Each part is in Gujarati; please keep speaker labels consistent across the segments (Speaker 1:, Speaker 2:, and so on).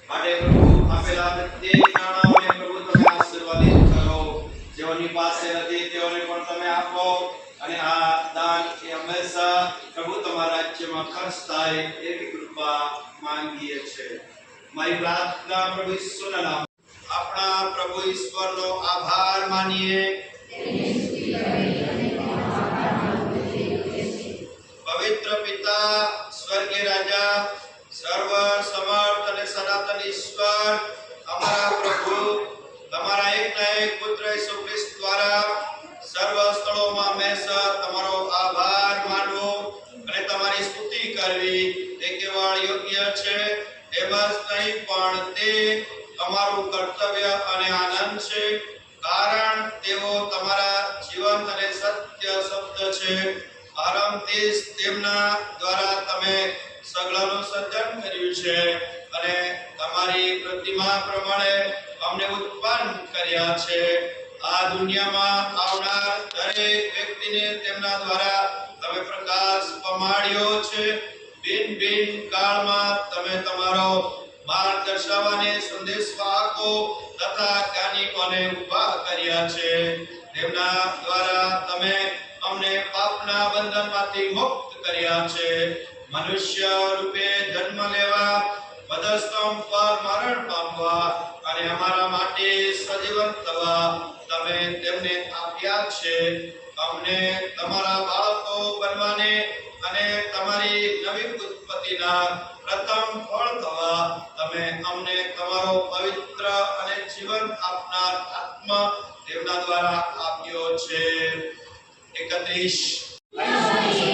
Speaker 1: માટે પ્રભુ આપેલા પ્રત્યેક નાણાઓને પ્રભુ તમે આશીર્વાદિત કરો. જેઓની પાસે નથી તેઓને પણ તમે આપો અને આ દાન એ હંમેશા પ્રભુ તમારા રાજ્યમાં ખર્ચ થાય એવી કૃપા માંગીએ છીએ. મારી પ્રાર્થના પ્રભુ ઈસુના નામ આપણા પ્રભુ ઈશ્વરનો આભાર માનીએ. પવિત્ર પિતા, સ્વર્ગીય રાજા, સર્વ સમર્થ અને સનાતન ઈશ્વર, અમારા પ્રભુ તમારા એકના એક પુત્ર ઈસુ ખ્રિસ્ત દ્વારા સર્વ સ્થળોમાં હંમેશા તમારો આભાર માનવો અને તમારી સ્તુતિ કરવી તે કેવળ યોગ્ય છે. એમ જ નહીં પણ તે અમારું કર્તવ્ય અને આનંદ છે, કારણ તેઓ તમારા જીવન અને સત્ય શબ્દ છે. આરંભથી જ તેમના દ્વારા તમે સગળનું સર્જન કર્યું છે અને તમારી પ્રતિમા પ્રમાણે અમને ઉત્પન્ન કર્યા છે. આ દુનિયામાં આવનાર દરેક વ્યક્તિને તેમના દ્વારા તમે પ્રકાશ પમાડ્યો છે. બિન કાળમાં તમે તમારો માર્ગ દર્શાવવાને સંદેશવાહકો તથા જ્ઞાનીઓને ઊભા કર્યા છે. તેમના દ્વારા તમે અમને પાપના બંધનમાંથી મુક્ત કર્યા છે. મનુષ્ય રૂપે જન્મ લેવા, વધસ્તંભ પર મરણ પામવા અને અમારા માટે સજીવન થવા તમે તેમને આપ્યા છે. અમને તમારા બાળકો બનવાને અને તમારી નવી ઉત્પત્તિના પ્રથમ ફળ થવા તમે અમને તમારો પવિત્ર અને જીવન આપનાર આત્મા તેમના દ્વારા આપ્યો છે. 31
Speaker 2: Lord,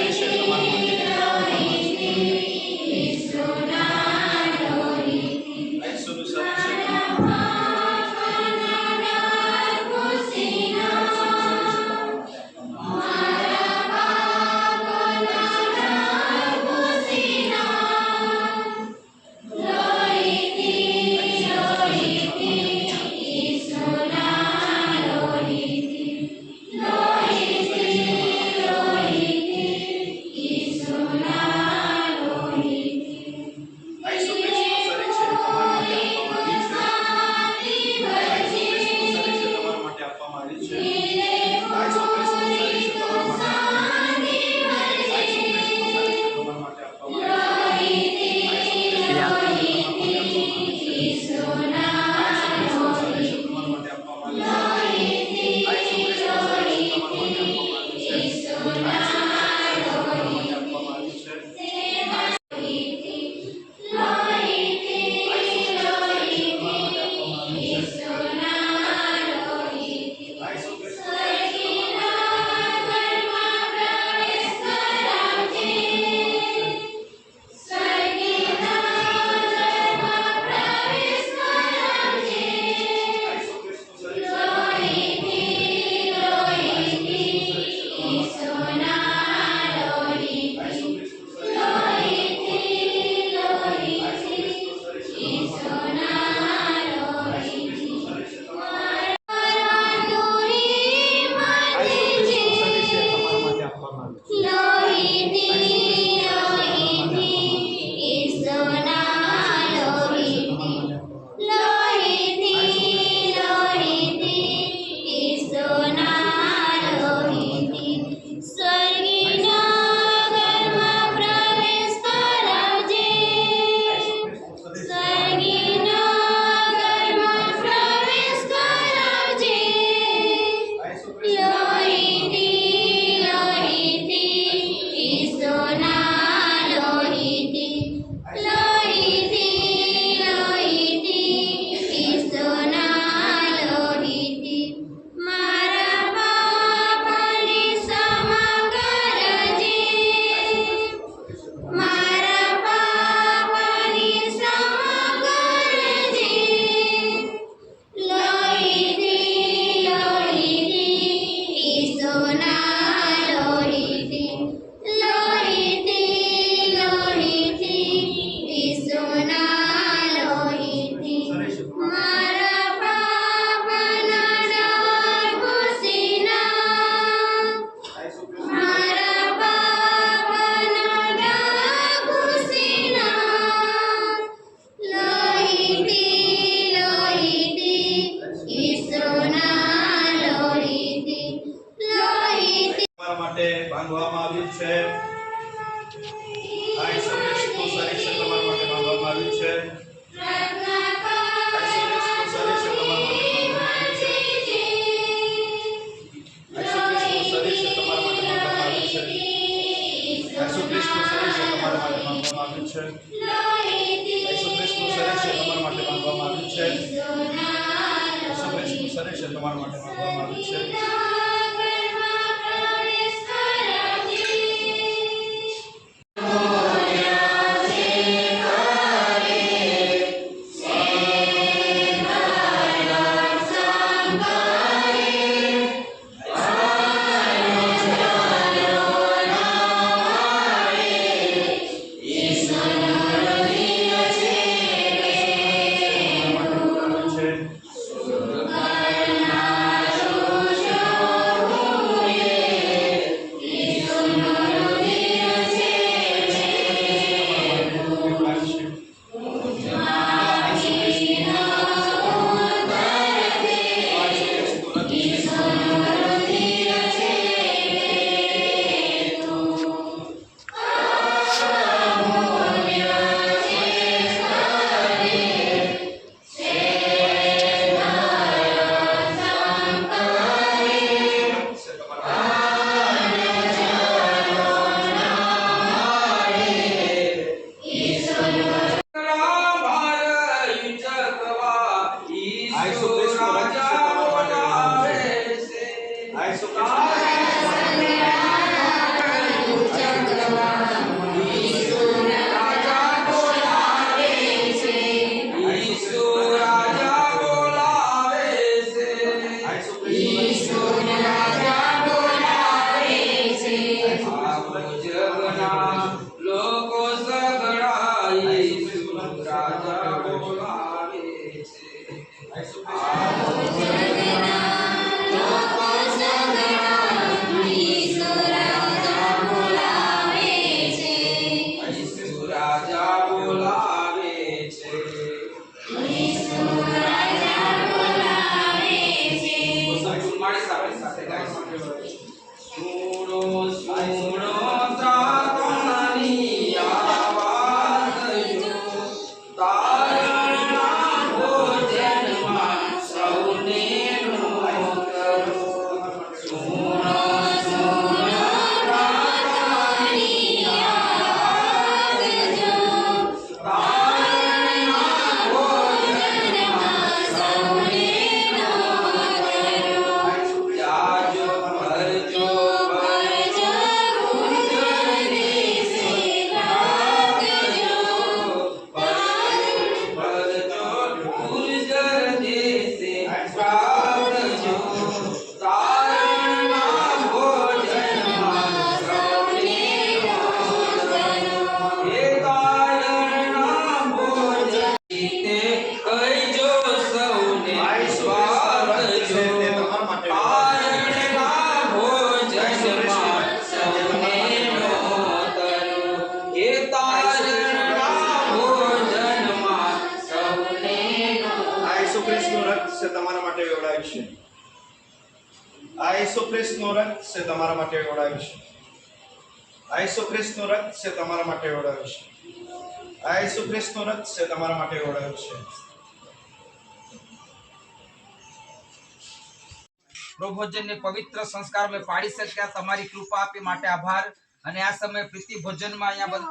Speaker 2: ભોજન ને પવિત્ર સંસ્કાર में પાડી શક્યા તમારી કૃપા આપી માટે આભાર અને આ સમય પ્રીતિ ભોજનમાં અહીંયા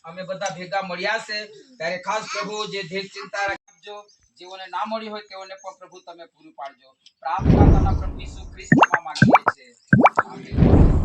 Speaker 2: અમે બધા ભેગા મળ્યા છે ત્યારે ખાસ પ્રભુ જે ધેક ચિંતા રાખજો જેઓને ના મળી હોય તેઓને પણ પ્રભુ તમે પૂરું પાડજો પ્રાર્થના તમારા પ્રભુ ઈસુ ખ્રિસ્તમાં માંગીએ છીએ આમેન।